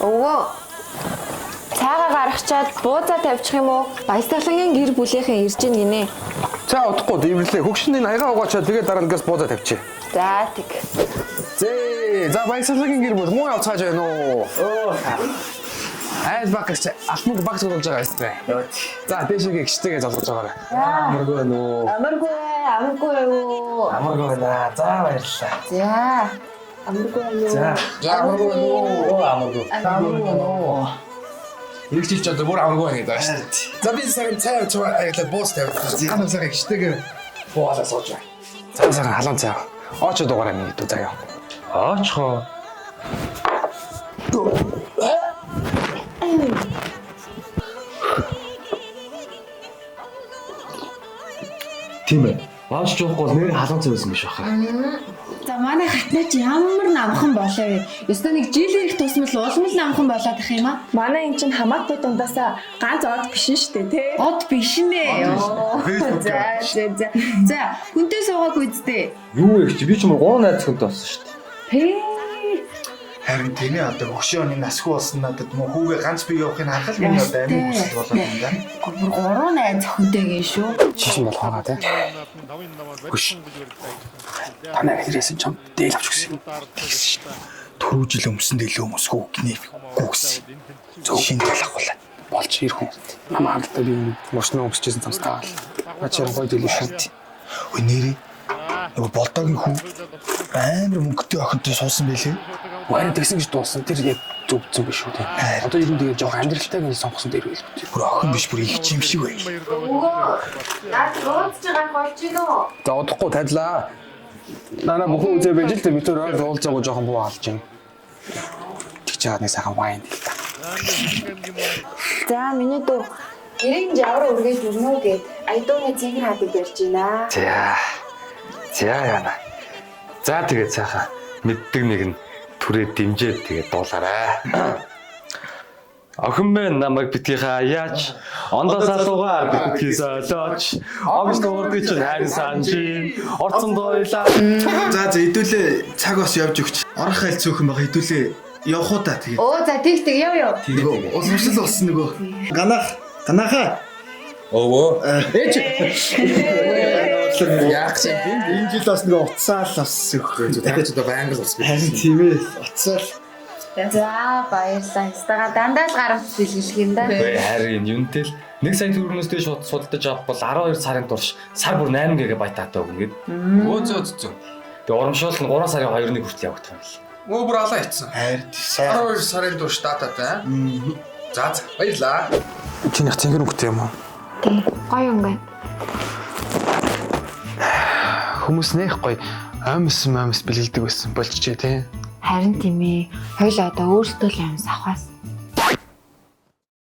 Өвөө. Цайгаа гаргачаад буузаа тавьчих юм уу? Баясгалангийн гэр бүлийнхэн ирж ийн гинэ. За удахгүй дэврлээ. Хөгшний аягаа угаачаад тэгээ дараа нэгээс буузаа тавьчих. За тэг. За баясгалангийн гэр бүл муу явцгааж байна уу? Айд багч алтмаг багц болж байгаа юм байна. За дэшигээ гिचтэйгээ залгаж байгаарай. Амаргүй байна уу? Амаргүй юу? Амаргүй байна. За баярлалаа. За. Амаргүй юу? За амаргүй байна уу? Амаргүй. Амаргүй байна уу? Иргэжиж чад бүр амаргүй байна гэдэг шүү дээ. За би сайн цай авчгаа аяглаа буус тавьчих. Ганц цагаа гिचтэйгээ бууалаа сууж байна. За сайн халуун цай. Оочо дугаараа нэг дүү заяа. Оочхоо. Тийм ээ. Аач жоохгүй нэр халуун цай байсан биш баха. За манай хатнаач ямар намхан болоо вэ? Ёстой нэг жил ирэх тусмал улмал намхан болоод ах юм аа. Манай эн чинь хамаатай дундаасаа ганц од биш нь штэ тий. Од биш нэ. За хүнтэй суугаагүй үсттэй. Юу вэ чи би ч юм уу 3 найз хүнтэй болсон шүү дээ. Тий. Харин тэний одоо хөшөөний насгүй болсон надад мөн хүүгээ ганц бие явахыг харахад миний одоо амин хүсэл болоод юм да. Гүр 3 найз охинтэйгээ шүү. Чишин бол хаагаа тий. Хөш. Танаа хэрэгсэн ч юм дээл авч гисэн. Тэгсэн шүү дээ. Түрүү жил өмсөн дэлээ өмсгөө гинэ гүгс. Зөв шин талахгүйла. Болж ирэх хүн. Намаа хамтдаа би мөчнөө өмсөжсэн цамстаа. Ачаар гоё дэлээ шүү. Ой нэрээ. Нөгөө болдоогийн хүн амар мөнгөтэй охинтой суусан байлээ. Вайн тэгсэн гэж дууссан. Тэр яг зүгцэн биш үү тий. Одоо ер нь тэгээ жоох амьдралтайг нь сонгосон дээр байл. Бүр охин биш бүр их юм шиг байл. Наад уулзж байгаа болж гин үү? За удахгүй тайлаа. Нана бүхэн үзээ байж л тэр битүүр ойр уулзаагүй жоохон буу алж юм. Тэг чаад нэг сайхан вайн дий та. За миний дүү гэрийн жавар үргэж өрнөө гээд айдууны цэнгэр хатыг ярьж байна. За яана. За тэгээ цаахан мэддэг нэг нь түрээ дэмжээд тэгээ дуулаарай. Охин минь намайг битгий хаяач ондоо салуугаар битгий солиоч огт урдгий чинь хайр санжи орцсон дойлаа. За хэдүүлээ цаг бас явж өгч. Орох хайл цөөхөн байгаа хэдүүлээ явах уу та тэгээ. Оо за тэг яв. Нөгөө ус мөсөл болсон нөгөө. Ганаха. Өвөө. Ээч. Яах юм бэ? Энэ жил бас нэг уцаал бас өгөх. Дахиад одоо байнга л ус. Харин тийм ээ. Уцаал. За баярлалаа. Стага дандаа л гарах бэлгэлэх юм да. Гэ харин юунтэй л 1 сая төгрөгнөөс дээш судалдаж авахгүй 12 сарын турш сар бүр 8 ГБ таатаа өгнө гээд. Өө зөө. Тэгээ урамшуул нь 3 сарын 2-ны хүртэл явагдах юм байна. Өө бүр алаа ицсэн. Харин сайн. 12 сарын турш дататай. За баярлаа. Чиний цэнгэр өнгөтэй юм уу? Тий. Гоё өнгө. Хүмүүс нэх гоё амс бэлгэлдэг байсан болчихжээ тий. Харин тийм ээ. Хоёул одоо өөрсдөө л амс авахаас.